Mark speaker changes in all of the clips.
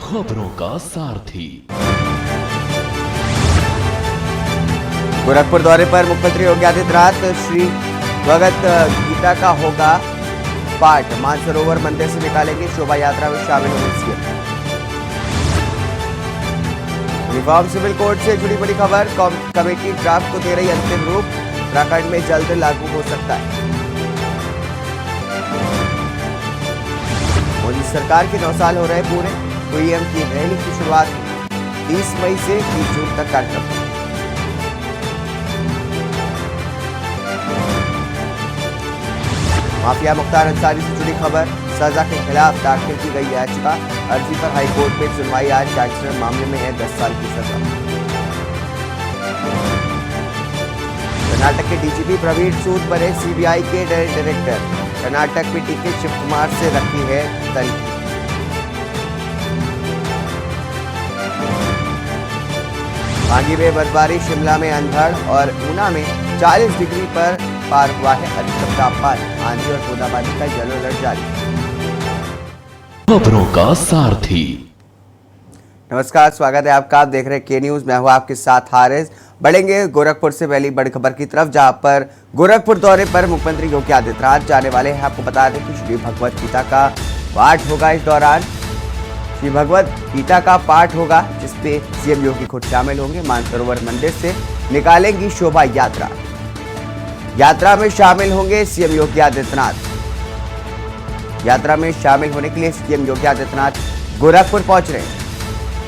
Speaker 1: खबरों का सारथी।
Speaker 2: गोरखपुर दौरे पर मुख्यमंत्री योगी आदित्यनाथ। श्री भगवत गीता का होगा पाठ। मानसरोवर मंदिर से निकालेंगे शोभा यात्रा में शामिल होंगे सीएम। यूनिफॉर्म सिविल कोड से जुड़ी बड़ी खबर। कमेटी ड्राफ्ट को दे रही अंतिम रूप। उत्तराखंड में जल्द लागू हो सकता है। मोदी सरकार के 9 साल हो रहे पूरे। पीएम की रैली की शुरुआत 30 मई से 30 जून तक कार्यक्रम। माफिया मुख्तार अंसारी से जुड़ी खबर। सजा के खिलाफ दाखिल की गई याचिका। अर्जी पर हाईकोर्ट में सुनवाई आज। गैंगस्टर मामले में है 10 साल की सजा। कर्नाटक के डीजीपी प्रवीण सूद बने सीबीआई के डायरेक्टर। कर्नाटक में टीके शिव कुमार से रखी है तनखी। मांगी में बर्फबारी। शिमला में अंधड़ और ऊना में 40 डिग्री पर पार हुआ है अधिकतम तापमान। आंधी और बूंदाबांदी का येलो अलर्ट जारी।
Speaker 1: खबरों का सारथी।
Speaker 2: नमस्कार, स्वागत है आपका। आप देख रहे हैं के न्यूज। मैं हूं आपके साथ हारिस। बढ़ेंगे गोरखपुर से पहली बड़ी खबर की तरफ, जहां पर गोरखपुर दौरे पर मुख्यमंत्री योगी आदित्यनाथ जाने वाले हैं। आपको बता दें कि श्री भगवत गीता का पाठ होगा। इस दौरान श्री भगवत गीता का पाठ होगा, जिसपे सीएम योगी खुद शामिल होंगे। मानसरोवर मंदिर से निकालेंगी शोभा यात्रा। यात्रा में शामिल होंगे सीएम योगी आदित्यनाथ। यात्रा में शामिल होने के लिए सीएम योगी आदित्यनाथ गोरखपुर पहुंच रहे हैं।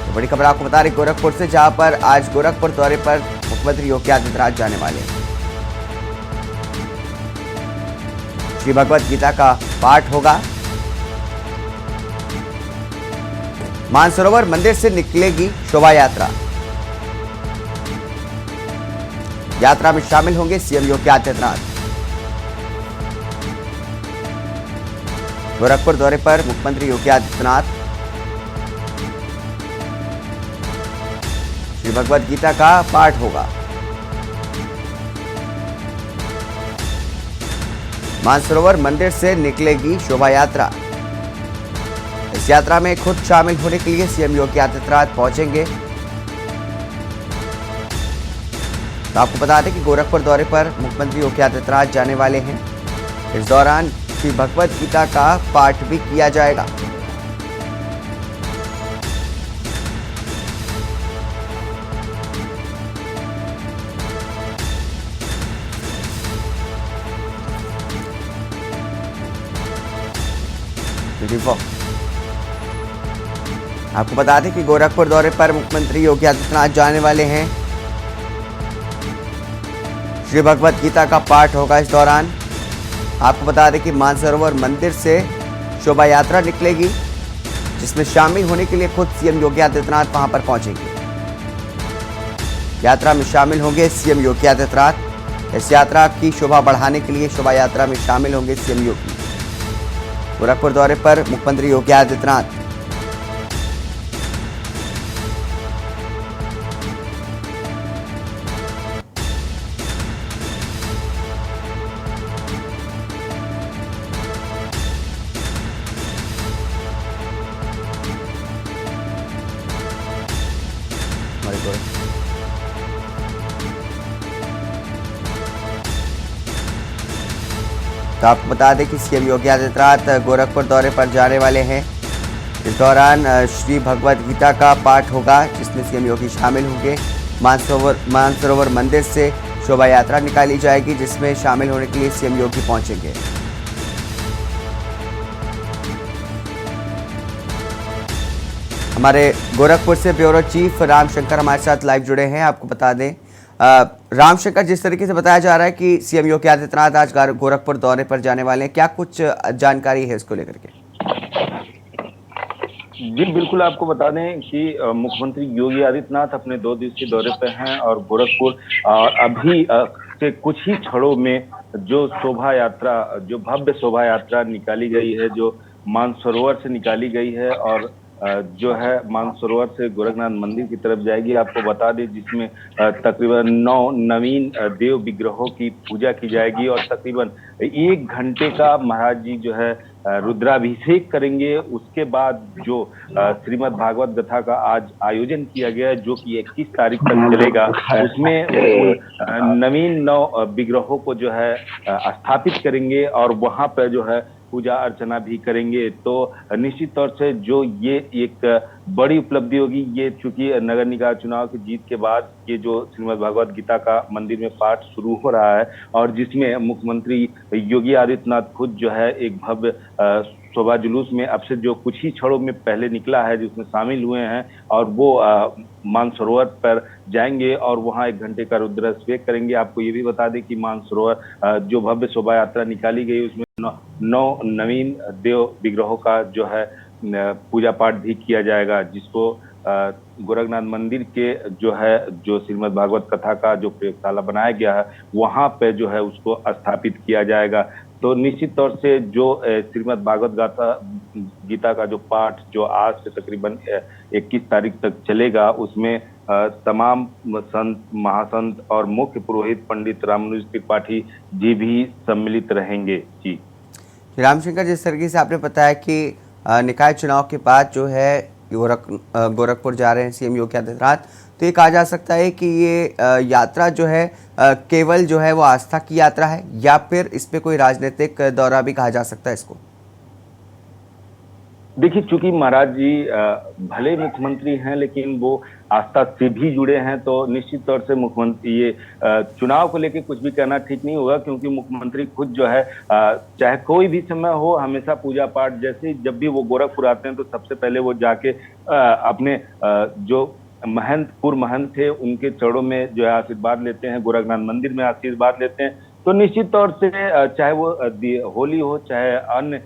Speaker 2: तो बड़ी खबर आपको बता रही गोरखपुर से, जहां पर आज गोरखपुर दौरे पर मुख्यमंत्री योगी आदित्यनाथ जाने वाले हैं। श्री भगवत गीता का पाठ होगा। मानसरोवर मंदिर से निकलेगी शोभा यात्रा। यात्रा में शामिल होंगे सीएम योगी आदित्यनाथ। गोरखपुर दौरे पर मुख्यमंत्री योगी आदित्यनाथ। श्री भगवत गीता का पाठ होगा। मानसरोवर मंदिर से निकलेगी शोभा यात्रा। इस यात्रा में खुद शामिल होने के लिए सीएम योगी आदित्यनाथ पहुंचेंगे। तो आपको बता दें कि गोरखपुर दौरे पर मुख्यमंत्री योगी आदित्यनाथ जाने वाले हैं। इस दौरान श्री भगवत गीता का पाठ भी किया जाएगा। आपको बता दें कि गोरखपुर दौरे पर मुख्यमंत्री योगी आदित्यनाथ जाने वाले हैं। श्री भगवत गीता का पाठ होगा। इस दौरान आपको बता दें कि मानसरोवर मंदिर से शोभा यात्रा निकलेगी, जिसमें शामिल होने के लिए खुद सीएम योगी आदित्यनाथ वहां पर पहुंचेंगे। यात्रा में शामिल होंगे सीएम योगी आदित्यनाथ। इस यात्रा की शोभा बढ़ाने के लिए शोभा यात्रा में शामिल होंगे सीएम योगी। गोरखपुर दौरे पर मुख्यमंत्री योगी आदित्यनाथ। तो आपको बता दें कि सीएम योगी आदित्यनाथ गोरखपुर दौरे पर जाने वाले हैं। इस दौरान श्री भगवत गीता का पाठ होगा, जिसमें सीएम योगी शामिल होंगे। मानसरोवर मंदिर से शोभा यात्रा निकाली जाएगी, जिसमें शामिल होने के लिए सीएम योगी पहुंचेंगे। हमारे गोरखपुर से ब्यूरो चीफ रामशंकर हमारे साथ लाइव जुड़े हैं। आपको बता दें रामशंकर, जिस तरीके से बताया जा रहा है कि सीएम योगी आदित्यनाथ आज गोरखपुर दौरे पर जाने वाले हैं, क्या कुछ जानकारी है इसको लेकर के?
Speaker 3: जी बिल्कुल, आपको बता दें कि मुख्यमंत्री योगी आदित्यनाथ अपने 2 दिवसीय दौरे पर हैं और गोरखपुर अभी से कुछ ही क्षणों में जो शोभा यात्रा, जो भव्य शोभा यात्रा निकाली गई है, जो मानसरोवर से निकाली गई है और जो है मानसरोवर से गोरखनाथ मंदिर की तरफ जाएगी। आपको बता दें जिसमें तकरीबन 9 नवीन देव विग्रहों की पूजा की जाएगी और तकरीबन 1 घंटे का महाराज जी जो है रुद्राभिषेक करेंगे। उसके बाद जो श्रीमद् भागवत कथा का आज आयोजन किया गया है, जो कि 21 तारीख तक चलेगा, उसमें उन नवीन 9 विग्रहों को जो है स्थापित करेंगे और वहां पर जो है पूजा अर्चना भी करेंगे। तो निश्चित तौर से जो ये एक बड़ी उपलब्धि होगी। ये चूंकि नगर निकाय चुनाव की जीत के बाद ये जो श्रीमद् भागवत गीता का मंदिर में पाठ शुरू हो रहा है और जिसमें मुख्यमंत्री योगी आदित्यनाथ खुद जो है एक भव्य शोभा जुलूस में अब से जो कुछ ही क्षणों में पहले निकला है, जिसमें शामिल हुए हैं और वो मानसरोवर पर जाएंगे और वहां 1 घंटे का रुद्राभिषेक करेंगे। आपको ये भी बता दें कि मानसरोवर जो भव्य शोभा यात्रा निकाली गई उसमें 9 नवीन देव विग्रहों का जो है पूजा पाठ भी किया जाएगा, जिसको गोरखनाथ मंदिर के जो श्रीमद् भागवत कथा का जो प्रयोगशाला बनाया गया है वहां पे जो है उसको स्थापित किया जाएगा। तो निश्चित तौर से जो श्रीमद् भागवत गीता का जो पाठ जो आज से तकरीबन 21 तारीख तक चलेगा, उसमें तमाम संत महासंत और मुख्य पुरोहित पंडित रामानुज त्रिपाठी जी भी सम्मिलित रहेंगे। जी
Speaker 2: रामशंकर, जिस तरीके से आपने बताया कि निकाय चुनाव के बाद जो है गोरखपुर जा रहे हैं सीएम योगी आदित्यनाथ, तो ये कहा जा सकता है कि ये यात्रा जो है केवल जो है वो आस्था की यात्रा है या फिर इस पे कोई राजनीतिक दौरा भी कहा जा सकता है इसको?
Speaker 3: देखिए, चूंकि महाराज जी भले मुख्यमंत्री हैं लेकिन वो आस्था से भी जुड़े हैं, तो निश्चित तौर से मुख्यमंत्री ये चुनाव को लेकर कुछ भी कहना ठीक नहीं होगा, क्योंकि मुख्यमंत्री खुद जो है चाहे कोई भी समय हो हमेशा पूजा पाठ, जैसे जब भी वो गोरखपुर आते हैं तो सबसे पहले वो जाके अपने जो पूर्व महंत थे उनके चरणों में जो है आशीर्वाद लेते हैं, गोरखनाथ मंदिर में आशीर्वाद लेते हैं। तो निश्चित तौर से चाहे वो होली हो चाहे अन्य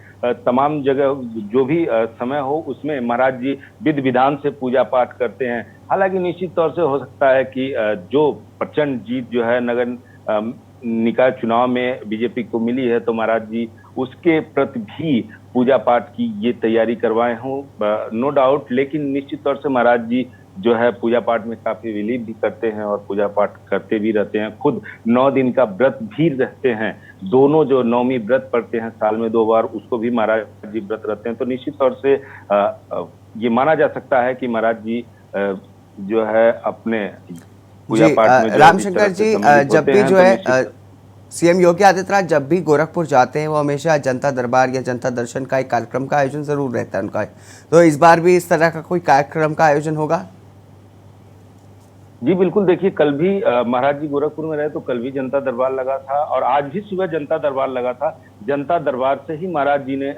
Speaker 3: तमाम जगह जो भी समय हो, उसमें महाराज जी विधि विधान से पूजा पाठ करते हैं। हालांकि निश्चित तौर से हो सकता है कि जो प्रचंड जीत जो है नगर निकाय चुनाव में बीजेपी को मिली है, तो महाराज जी उसके प्रति भी पूजा पाठ की ये तैयारी करवाए हों, नो डाउट। लेकिन निश्चित तौर से महाराज जी जो है पूजा पाठ में काफी विलीन भी करते हैं और पूजा पाठ करते भी रहते हैं। खुद 9 दिन का व्रत भी रहते हैं। दोनों जो नवमी व्रत पढ़ते हैं साल में 2 बार, उसको भी महाराज जी व्रत रहते हैं। तो निश्चित तौर से ये माना जा सकता है कि महाराज जी जो है अपने पूजा पाठ में
Speaker 2: रामशंकर जी, जब भी जो है सीएम योगी आदित्यनाथ जब भी गोरखपुर जाते हैं वो हमेशा जनता दरबार या जनता दर्शन का एक कार्यक्रम का आयोजन जरूर रहता है उनका, तो इस बार भी इस तरह का कोई कार्यक्रम का आयोजन होगा?
Speaker 3: जी बिल्कुल। देखिए, कल भी महाराज जी गोरखपुर में रहे तो कल भी जनता दरबार लगा था और आज भी सुबह जनता दरबार लगा था। जनता दरबार से ही महाराज जी ने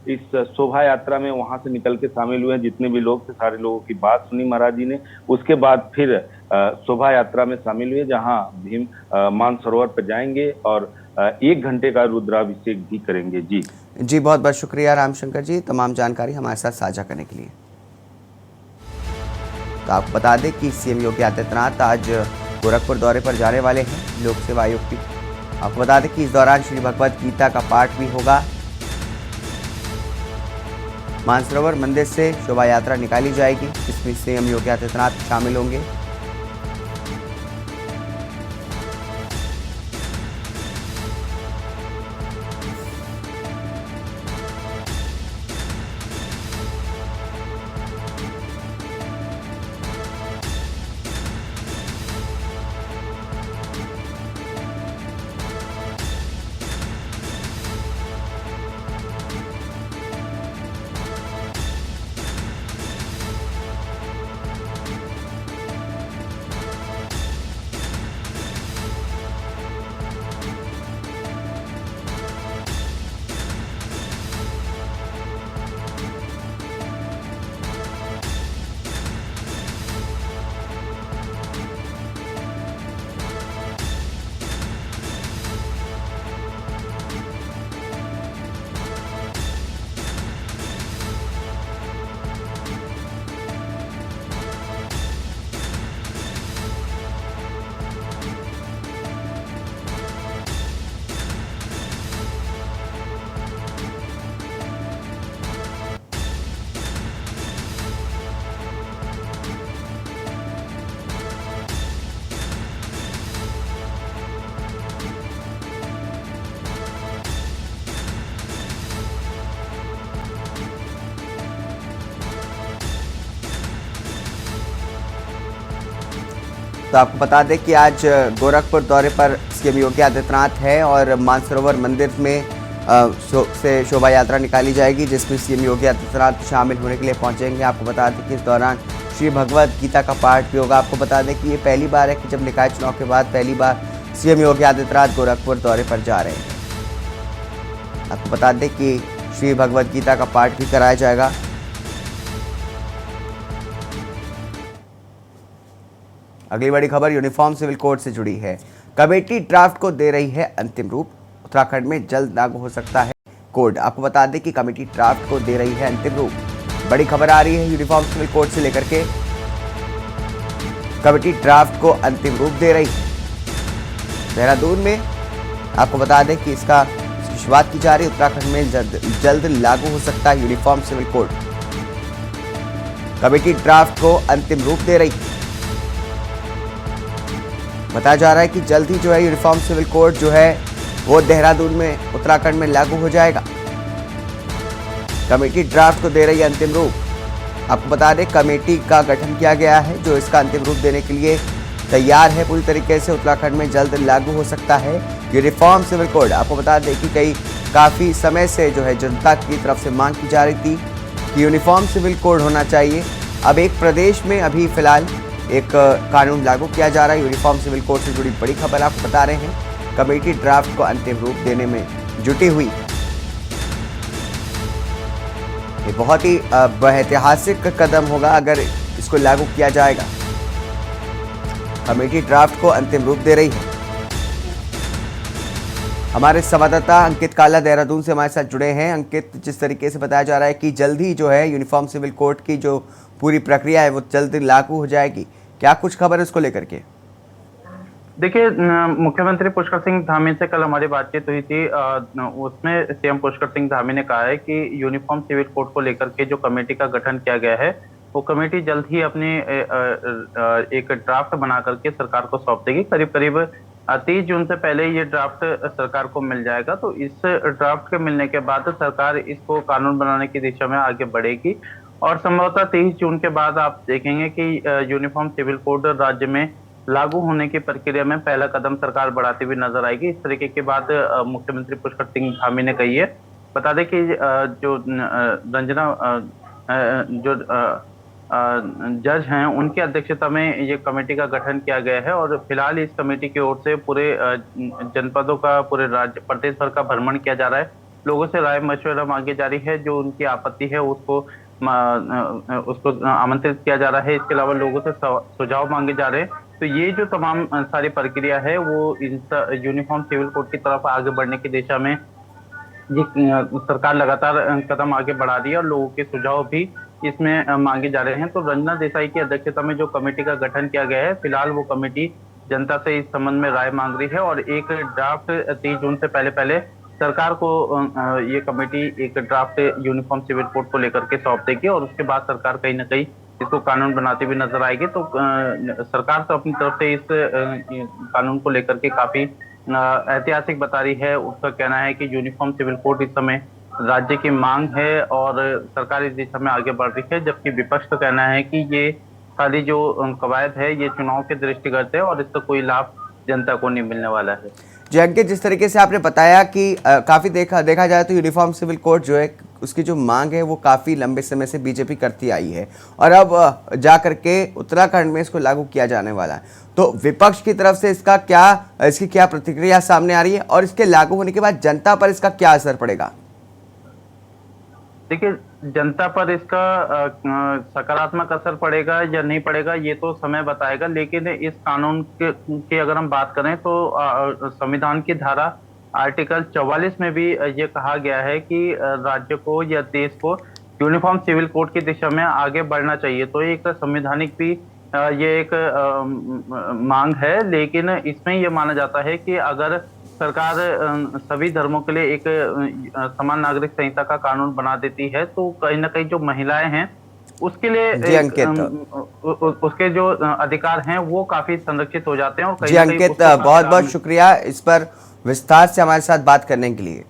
Speaker 3: इस शोभा यात्रा में वहां से निकल के शामिल हुए। जितने भी लोग थे सारे लोगों की बात सुनी महाराज जी ने। उसके बाद फिर शोभा यात्रा में शामिल हुए, जहां भीम मानसरोवर पर जाएंगे और 1 घंटे का रुद्राभिषेक भी करेंगे। जी
Speaker 2: बहुत बहुत शुक्रिया रामशंकर जी, तमाम जानकारी हमारे साथ साझा करने के लिए। तो आपको बता दें कि सीएम योगी आदित्यनाथ आज गोरखपुर दौरे पर जाने वाले हैं लोक सेवा आयोग की। आपको बता दें कि इस दौरान श्री भगवत गीता का पाठ भी होगा। मानसरोवर मंदिर से शोभा यात्रा निकाली जाएगी, इसमें सीएम योगी आदित्यनाथ शामिल होंगे। तो आपको बता दें कि आज गोरखपुर दौरे पर सीएम योगी आदित्यनाथ है और मानसरोवर मंदिर में से शोभा यात्रा निकाली जाएगी, जिसमें सीएम योगी आदित्यनाथ शामिल होने के लिए पहुंचेंगे। आपको बता दें कि इस दौरान श्री भगवद गीता का पाठ भी होगा। आपको बता दें कि ये पहली बार है कि जब निकाय चुनाव के बाद पहली बार सीएम योगी आदित्यनाथ गोरखपुर दौरे पर जा रहे हैं। आपको बता दें कि श्री भगवद गीता का पाठ भी कराया जाएगा। अगली बड़ी खबर यूनिफॉर्म सिविल कोड से जुड़ी है। कमेटी ड्राफ्ट को दे रही है अंतिम रूप, उत्तराखंड में जल्द लागू हो सकता है कोड। आपको बता दें कि कमेटी ड्राफ्ट को दे रही है अंतिम रूप। बड़ी खबर आ रही है यूनिफॉर्म सिविल कोड से लेकर के। कमेटी ड्राफ्ट को अंतिम रूप दे रही है। देहरादून में आपको बता दें कि इसका शुरुआत की जा रही है। उत्तराखंड में जल्द लागू हो सकता है uniform civil code. Committee draft को अंतिम रूप दे रही है। बताया जा रहा है कि जल्द ही जो है यूनिफॉर्म सिविल कोड जो है वो देहरादून में उत्तराखंड में लागू हो जाएगा। कमेटी ड्राफ्ट को दे रही है अंतिम रूप। आपको बता दें कमेटी का गठन किया गया है जो इसका अंतिम रूप देने के लिए तैयार है पूरी तरीके से। उत्तराखंड में जल्द लागू हो सकता है यूनिफॉर्म सिविल कोड। आपको बता दें कि काफ़ी समय से जो है जनता की तरफ से मांग की जा रही थी कि यूनिफॉर्म सिविल कोड होना चाहिए। अब एक प्रदेश में अभी फिलहाल एक कानून लागू किया जा रहा है। यूनिफॉर्म सिविल कोड से जुड़ी बड़ी खबर आपको बता रहे हैं। कमेटी ड्राफ्ट को अंतिम रूप देने में जुटी हुई। ये बहुत ही ऐतिहासिक कदम होगा अगर इसको लागू किया जाएगा। कमेटी ड्राफ्ट को अंतिम रूप दे रही है। हमारे संवाददाता अंकित काला देहरादून से हमारे साथ जुड़े हैं। अंकित, जिस तरीके से बताया जा रहा है कि जल्द ही जो है यूनिफॉर्म सिविल कोड की जो पूरी प्रक्रिया है वो जल्द लागू हो जाएगी, क्या कुछ खबर है उसको लेकर के?
Speaker 4: देखिए, मुख्यमंत्री पुष्कर सिंह धामी से कल हमारी बातचीत हुई थी। उसमें सीएम पुष्कर सिंह धामी ने कहा है कि यूनिफॉर्म सिविल कोड को लेकर के जो कमेटी का गठन किया गया है वो कमेटी जल्द ही अपनी एक ड्राफ्ट बना करके सरकार को सौंप देगी। करीब करीब 30 जून से पहले ये ड्राफ्ट सरकार को मिल जाएगा। तो इस ड्राफ्ट के मिलने के बाद सरकार इसको कानून बनाने की दिशा में आगे बढ़ेगी और संभवतः 23 जून के बाद आप देखेंगे कि यूनिफॉर्म सिविल कोड राज्य में लागू होने की प्रक्रिया में पहला कदम सरकार बढ़ाती हुई नजर आएगी। इस तरीके की बात मुख्यमंत्री पुष्कर सिंह धामी ने कही है। बता दें कि जो रंजना जो जज हैं उनकी अध्यक्षता में ये कमेटी का गठन किया गया है और फिलहाल इस कमेटी की ओर से पूरे जनपदों का, पूरे राज्य प्रदेश भर का भ्रमण किया जा रहा है। लोगों से राय मशवरा मांगी जा रही है। जो उनकी आपत्ति है उसको आमंत्रित किया जा रहा है। इसके अलावा लोगों से सुझाव मांगे जा रहे हैं। तो ये जो तमाम सारी प्रक्रिया है वो यूनिफॉर्म सिविल कोड की तरफ आगे बढ़ने की दिशा में ये सरकार लगातार कदम आगे बढ़ा रही है और लोगों के सुझाव भी इसमें मांगे जा रहे हैं। तो रंजना देसाई की अध्यक्षता में जो कमेटी का गठन किया गया है, फिलहाल वो कमेटी जनता से इस संबंध में राय मांग रही है और एक ड्राफ्ट 30 जून से पहले सरकार को ये कमेटी एक ड्राफ्ट यूनिफॉर्म सिविल कोड को लेकर के सौंप देगी और उसके बाद सरकार कहीं ना कहीं इसको कानून बनाती हुई नजर आएगी। तो सरकार तो अपनी तरफ से इस कानून को लेकर के काफी ऐतिहासिक बता रही है। उसका कहना है कि यूनिफॉर्म सिविल कोड इस समय राज्य की मांग है और सरकार इस दिशा में आगे बढ़ रही है, जबकि विपक्ष का कहना है कि ये सारी जो कवायद है ये चुनाव के दृष्टिगत है और इसका कोई लाभ जनता को नहीं मिलने वाला है।
Speaker 2: जी अंकित, जिस तरीके से आपने बताया कि काफ़ी देखा जाए तो यूनिफॉर्म सिविल कोड जो है उसकी जो मांग है वो काफ़ी लंबे समय से बीजेपी करती आई है और अब जा करके उत्तराखंड में इसको लागू किया जाने वाला है। तो विपक्ष की तरफ से इसकी क्या प्रतिक्रिया सामने आ रही है और इसके लागू होने के बाद जनता पर इसका क्या असर पड़ेगा?
Speaker 4: देखिए, जनता पर इसका सकारात्मक असर पड़ेगा या नहीं पड़ेगा ये तो समय बताएगा, लेकिन इस कानून की अगर हम बात करें तो संविधान की धारा आर्टिकल 44 में भी ये कहा गया है कि राज्य को या देश को यूनिफॉर्म सिविल कोड की दिशा में आगे बढ़ना चाहिए। तो एक संवैधानिक भी ये एक मांग है, लेकिन इसमें ये माना जाता है कि अगर सरकार सभी धर्मों के लिए एक समान नागरिक संहिता का कानून बना देती है तो कहीं ना कहीं जो महिलाएं हैं उसके लिए उसके जो अधिकार हैं वो काफी संरक्षित हो जाते हैं। और
Speaker 2: जी अंकित, बहुत बहुत शुक्रिया इस पर विस्तार से हमारे साथ बात करने के लिए।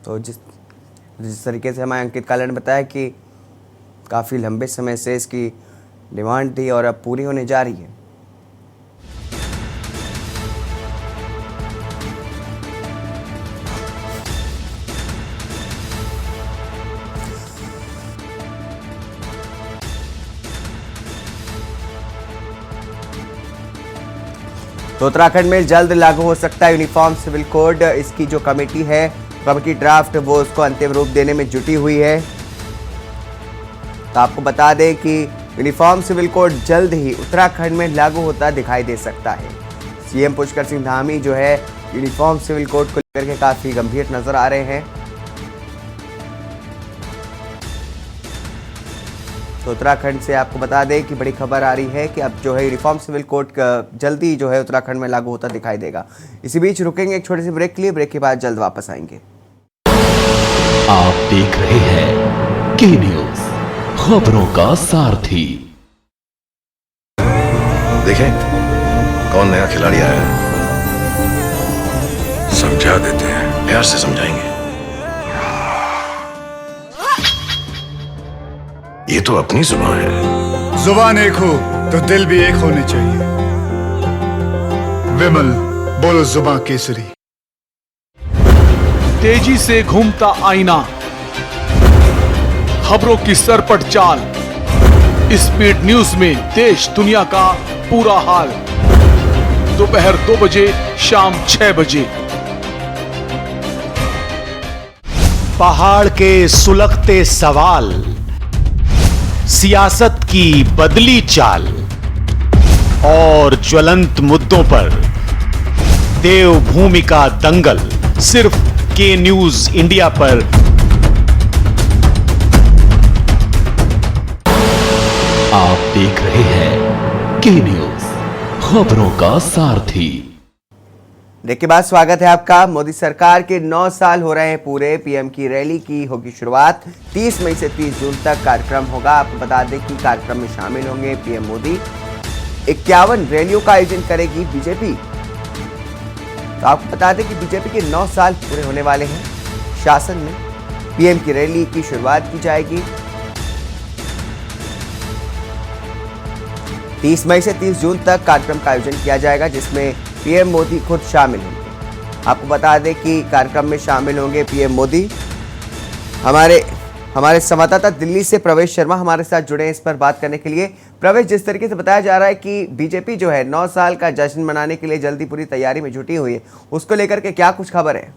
Speaker 2: तो जिस तरीके से हमारे अंकित काला ने बताया कि काफ़ी लंबे समय से इसकी डिमांड थी और अब पूरी होने जा रही है। तो उत्तराखंड में जल्द लागू हो सकता है यूनिफॉर्म सिविल कोड। इसकी जो कमेटी है, कमेटी ड्राफ्ट, वो उसको अंतिम रूप देने में जुटी हुई है। तो आपको बता दें कि यूनिफॉर्म सिविल कोड जल्द ही उत्तराखंड में लागू होता दिखाई दे सकता है। सीएम पुष्कर सिंह धामी जो है यूनिफॉर्म सिविल कोड को लेकर के काफी गंभीर नजर आ रहे हैं। तो उत्तराखंड से आपको बता दें कि बड़ी खबर आ रही है कि अब जो है यूनिफॉर्म सिविल कोड जल्दी जो है उत्तराखंड में लागू होता दिखाई देगा। इसी बीच रुकेंगे एक छोटी सी ब्रेक के लिए, ब्रेक के बाद जल्द वापस आएंगे।
Speaker 1: आप देख रहे हैं के न्यूज, खबरों का सारथी।
Speaker 5: देखें कौन नया खिलाड़ी आया है, समझा देते हैं, प्यार से समझाएंगे। ये तो अपनी जुबान है।
Speaker 6: जुबान एक हो तो दिल भी एक होने चाहिए। विमल, बोलो जुबान केसरी।
Speaker 7: तेजी से घूमता आईना, खबरों की सरपट चाल, स्पीड न्यूज में देश दुनिया का पूरा हाल। दोपहर 2 बजे, शाम 6 बजे।
Speaker 8: पहाड़ के सुलगते सवाल, सियासत की बदली चाल और ज्वलंत मुद्दों पर देवभूमि का दंगल, सिर्फ के न्यूज इंडिया पर।
Speaker 1: आप देख रहे हैं के न्यूज, खबरों का सारथी।
Speaker 2: ब्रेक के बाद स्वागत है आपका। मोदी सरकार के 9 साल हो रहे हैं पूरे। पीएम की रैली की होगी शुरुआत। 30 मई से 30 जून तक कार्यक्रम होगा। आपको बता दें कि कार्यक्रम में शामिल होंगे पीएम मोदी। 51 रैलियों का आयोजन करेगी बीजेपी। तो आपको बता दें कि बीजेपी के 9 साल पूरे होने वाले हैं शासन में। पीएम की रैली की शुरुआत की जाएगी 30 मई से 30 जून तक कार्यक्रम का आयोजन किया जाएगा, जिसमें पीएम मोदी खुद शामिल होंगे। आपको बता दें कि कार्यक्रम में शामिल होंगे पीएम मोदी। हमारे संवाददाता दिल्ली से प्रवेश शर्मा हमारे साथ जुड़े हैं इस पर बात करने के लिए। प्रवेश, जिस तरीके से बताया जा रहा है कि बीजेपी जो है 9 साल का जश्न मनाने के लिए जल्दी पूरी तैयारी में जुटी हुई है, उसको लेकर के क्या कुछ खबर है?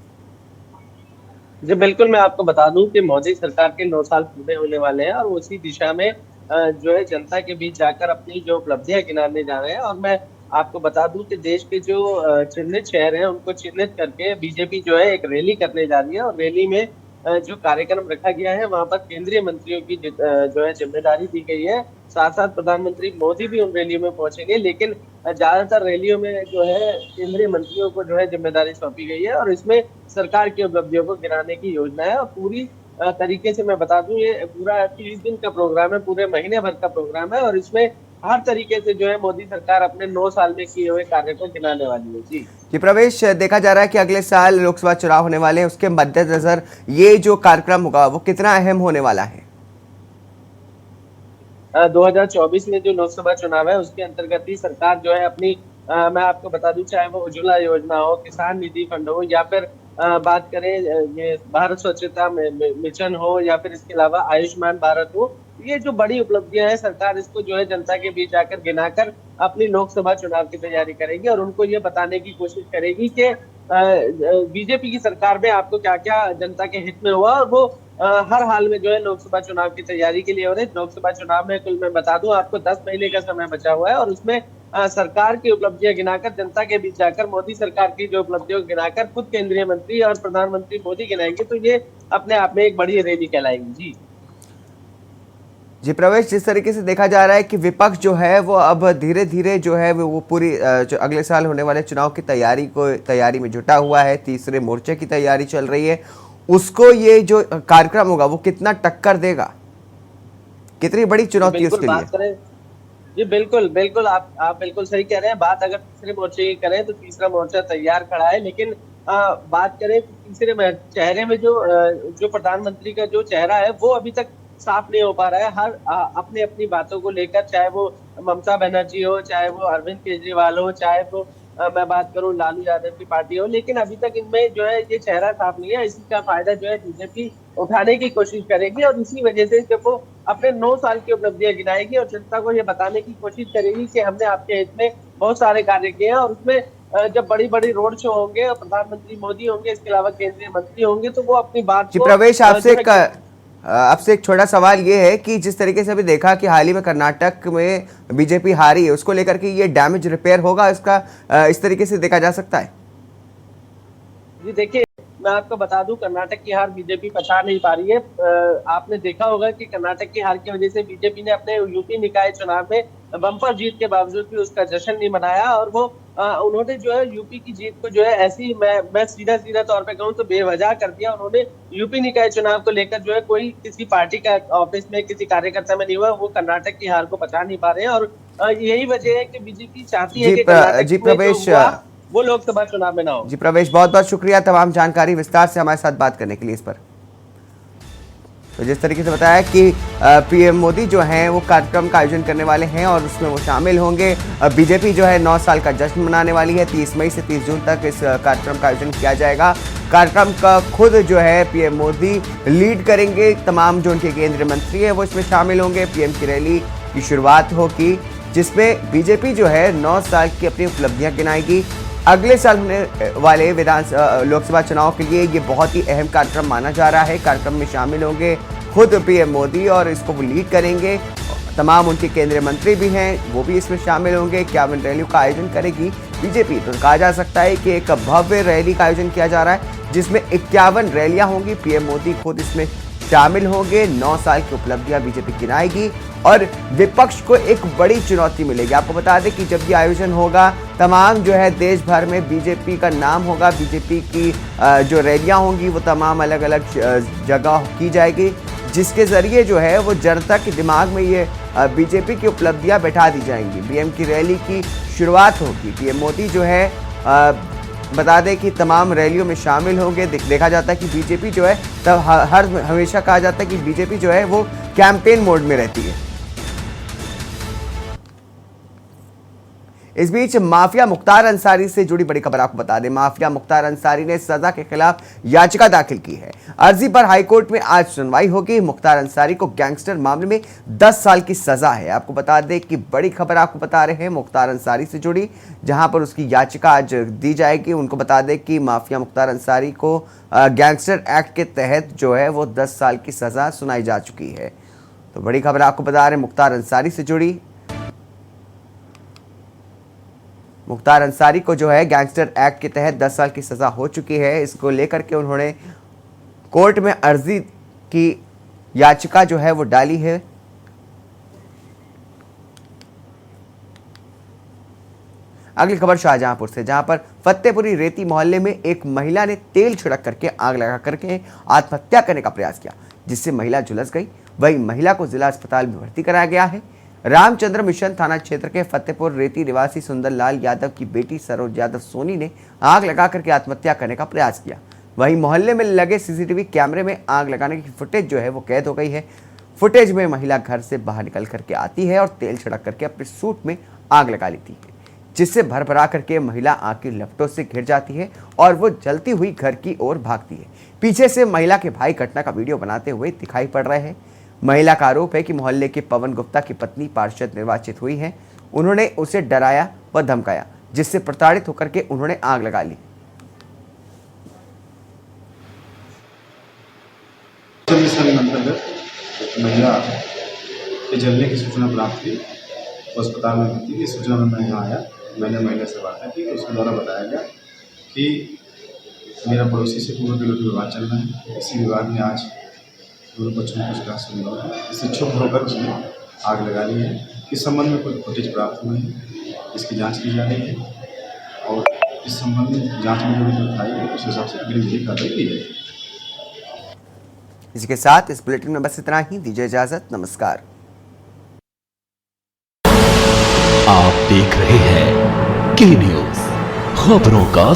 Speaker 9: जी बिल्कुल, मैं आपको बता दूं कि मोदी सरकार के 9 साल पूरे होने वाले हैं और उसी दिशा में जो है जनता के बीच जाकर अपनी जो उपलब्धियां गिनाने जा रहे हैं। और मैं आपको बता दूं कि देश के जो चिन्हित शहर हैं उनको चिन्हित करके बीजेपी जो है एक रैली करने जा रही है। और रैली में जो कार्यक्रम रखा गया है वहां पर केंद्रीय मंत्रियों की जो है जिम्मेदारी दी गई है। साथ साथ प्रधानमंत्री मोदी भी उन रैलियों में पहुंचेंगे, लेकिन ज्यादातर रैलियों में जो है केंद्रीय मंत्रियों को जो है जिम्मेदारी सौंपी गई है और इसमें सरकार की उपलब्धियों को गिनाने की योजना है। और पूरी तरीके से मैं बता दूं, ये पूरा 30 दिन का प्रोग्राम है, पूरे महीने भर का प्रोग्राम है और इसमें हर तरीके से जो है मोदी सरकार अपने 9 साल में किए हुए कार्य को गिनाने वाली है। जी
Speaker 2: प्रवेश, देखा जा रहा है कि अगले साल लोकसभा चुनाव होने वाले हैं, उसके मद्देनजर ये जो कार्यक्रम होगा वो कितना अहम होने वाला है?
Speaker 9: 2024 में जो लोकसभा चुनाव है उसके अंतर्गत ही सरकार जो है अपनी मैं आपको बता दूं, चाहे वो उज्ज्वला योजना हो, किसान निधि फंड हो, या फिर बात करें ये भारत स्वच्छता मिशन हो, या फिर इसके अलावा आयुष्मान भारत हो, ये जो बड़ी उपलब्धियां हैं सरकार इसको जो है जनता के बीच जाकर गिनाकर अपनी लोकसभा चुनाव की तैयारी करेगी और उनको ये बताने की कोशिश करेगी कि बीजेपी की सरकार में आपको क्या क्या जनता के हित में हुआ और वो हर हाल में जो है लोकसभा चुनाव की तैयारी के लिए हो रहे। लोकसभा चुनाव में कुल मैं बता दूं आपको 10 महीने का समय बचा हुआ है और उसमें सरकार की उपलब्धियां गिनाकर जनता के बीच जाकर मोदी सरकार की जो उपलब्धियों को गिनाकर खुद केंद्रीय मंत्री और प्रधानमंत्री मोदी गिनाएंगे, तो ये अपने आप में एक बड़ी रैली कहलाएगी।
Speaker 2: जी प्रवेश, जिस तरीके से देखा जा रहा है कि विपक्ष जो है वो अब धीरे धीरे जो है वो पूरी जो अगले साल होने वाले चुनाव की तैयारी में जुटा हुआ है, तीसरे मोर्चे की तैयारी चल रही है, उसको ये जो कार्यक्रम होगा वो कितना टक्कर देगा? कितनी बड़ी चुनौती उसके लिए?
Speaker 9: जी बिल्कुल बिल्कुल, आप बिल्कुल सही कह रहे हैं। बात अगर तीसरे मोर्चे की करें तो तीसरा मोर्चा तैयार खड़ा है, लेकिन बात करें तो तीसरे चेहरे में जो प्रधानमंत्री का जो चेहरा है वो अभी तक साफ नहीं हो पा रहा है। हर अपनी अपनी बातों को लेकर, चाहे वो ममता बनर्जी हो, चाहे वो अरविंद केजरीवाल हो, चाहे वो मैं बात करूं लालू यादव की पार्टी हो, लेकिन अभी तक इनमें जो है ये चेहरा साफ नहीं है। इसी का फायदा जो है बीजेपी उठाने की कोशिश करेगी और इसी वजह से जब वो अपने 9 साल की उपलब्धियां गिनाएगी और जनता को ये बताने की कोशिश करेगी कि हमने आपके हित में बहुत सारे कार्य किए हैं, और उसमें जब बड़ी बड़ी रोड शो होंगे और प्रधानमंत्री मोदी होंगे, इसके अलावा केंद्रीय मंत्री होंगे, तो वो अपनी बात
Speaker 2: जी
Speaker 9: को
Speaker 2: प्रवेश, आपसे एक छोटा सवाल ये है कि जिस तरीके से अभी देखा कि हाल ही में कर्नाटक में बीजेपी हारी है, उसको लेकर के ये डैमेज रिपेयर होगा, इसका इस तरीके से देखा जा सकता है?
Speaker 9: जी देखिए, मैं आपको बता दूं, कर्नाटक की हार बीजेपी पचा नहीं पा रही है। आपने देखा होगा कि कर्नाटक की हार की वजह से बीजेपी ने अपने यूपी निकाय चुनाव में बम्पर जीत के बावजूद भी उसका जश्न नहीं मनाया, और वो उन्होंने जो है यूपी की जीत को जो है ऐसी, मैं सीधा तौर पे कहूं तो बेवजह कर दिया। उन्होंने यूपी निकाय चुनाव को लेकर जो है कोई किसी पार्टी का ऑफिस में किसी कार्यकर्ता में नहीं हुआ, वो कर्नाटक की हार को पचा नहीं पा रहे हैं, और यही वजह है कि बीजेपी चाहती है कि कर्नाटक में जो हुआ वो लोकसभा चुनाव में ना हो।
Speaker 2: जी प्रवेश, बहुत बहुत शुक्रिया तमाम जानकारी विस्तार से हमारे साथ बात करने के लिए इस पर। तो जिस तरीके से बताया कि पीएम मोदी जो हैं वो कार्यक्रम का आयोजन करने वाले हैं और उसमें वो शामिल होंगे। बीजेपी जो है 9 साल का जश्न मनाने वाली है। 30 मई से 30 जून तक इस कार्यक्रम का आयोजन किया जाएगा। कार्यक्रम का खुद जो है पीएम मोदी लीड करेंगे। तमाम जो उनके केंद्रीय मंत्री हैं वो इसमें शामिल होंगे। पीएम की रैली की शुरुआत होगी, जिसमें बीजेपी जो है 9 साल की अपनी उपलब्धियां गिनाएगी। अगले साल होने वाले लोकसभा चुनाव के लिए ये बहुत ही अहम कार्यक्रम माना जा रहा है। कार्यक्रम में शामिल होंगे खुद पीएम मोदी और इसको वो लीड करेंगे। तमाम उनके केंद्रीय मंत्री भी हैं, वो भी इसमें शामिल होंगे। 51 रैलियों का आयोजन करेगी बीजेपी। तो कहा जा सकता है कि एक भव्य रैली का आयोजन किया जा रहा है, जिसमें 51 रैलियां होंगी। पीएम मोदी खुद इसमें शामिल होंगे। 9 साल की उपलब्धियां बीजेपी गिनाएगी और विपक्ष को एक बड़ी चुनौती मिलेगी। आपको बता दें कि जब ये आयोजन होगा, तमाम जो है देश भर में बीजेपी का नाम होगा। बीजेपी की जो रैलियां होंगी वो तमाम अलग अलग जगह की जाएगी, जिसके जरिए जो है वो जनता के दिमाग में ये बीजेपी की उपलब्धियां बैठा दी जाएंगी। पीएम की रैली की शुरुआत होगी। पीएम मोदी जो है बता दें कि तमाम रैलियों में शामिल होंगे। देखा जाता है कि बीजेपी जो है तब हमेशा कहा जाता है कि बीजेपी जो है वो कैंपेन मोड में रहती है। इस बीच माफिया मुख्तार अंसारी से जुड़ी बड़ी खबर आपको बता दें। माफिया मुख्तार अंसारी ने सजा के खिलाफ याचिका दाखिल की है। अर्जी पर हाईकोर्ट में आज सुनवाई होगी। मुख्तार अंसारी को गैंगस्टर मामले में 10 साल की सजा है। आपको बता दें कि बड़ी खबर आपको बता रहे हैं मुख्तार अंसारी से जुड़ी, जहां पर उसकी याचिका आज दी जाएगी। उनको बता दें कि माफिया मुख्तार अंसारी को गैंगस्टर एक्ट के तहत जो है वो 10 साल की सजा सुनाई जा चुकी है। तो बड़ी खबर आपको बता रहे हैं मुख्तार अंसारी से जुड़ी। मुख्तार अंसारी को जो है गैंगस्टर एक्ट के तहत 10 साल की सजा हो चुकी है। इसको लेकर के उन्होंने कोर्ट में अर्जी की याचिका जो है वो डाली है। अगली खबर शाहजहांपुर से, जहां पर फतेहपुरी रेती मोहल्ले में एक महिला ने तेल छिड़क करके आग लगा करके आत्महत्या करने का प्रयास किया, जिससे महिला झुलस गई। वहीं महिला को जिला अस्पताल में भर्ती कराया गया है। रामचंद्र मिशन थाना क्षेत्र के फतेहपुर रेती निवासी सुंदरलाल यादव की बेटी सरोज यादव सोनी ने आग लगा करके आत्महत्या करने का प्रयास किया। वहीं मोहल्ले में लगे सीसीटीवी कैमरे में आग लगाने की फुटेज जो है वो कैद हो गई है। फुटेज में महिला घर से बाहर निकल करके आती है और तेल छिड़क करके अपने सूट में आग लगा लेती है, जिससे भरभरा करके महिला आग की लपटों से घिर जाती है और वो जलती हुई घर की ओर भागती है। पीछे से महिला के भाई घटना का वीडियो बनाते हुए दिखाई पड़ रहे हैं। महिला का आरोप है कि मोहल्ले के पवन गुप्ता की पत्नी पार्षद निर्वाचित हुई है। उन्होंने उसे डराया व धमकाया, जिससे प्रताड़ित होकर के उन्होंने आग लगा ली।
Speaker 10: महिला के जलने की सूचना प्राप्त हुई, अस्पताल में भर्ती की सूचना में मैं यहाँ आया। मैंने महिला से बात की, उसके द्वारा बताया गया कि मेरा पड़ोसी से पूर्व विरोधी विवाद चल रहा है। इसी विवाद में आज दोनों पक्षों में कुछ बहस हुई है। इससे क्षुब्ध होकर उसने आग लगा ली है। इस संबंध में कोई फुटेज प्राप्त हुई है, इसकी जांच की जा रही है और इस संबंध में जांच में जो भी तथ्य आई है उस हिसाब से अगली विधिक कार्रवाई की जाएगी।
Speaker 2: इसके साथ इस बुलेटिन में बस इतना ही। दीजिए इजाजत, नमस्कार।
Speaker 1: आप देख रहे हैं के न्यूज़, खबरों का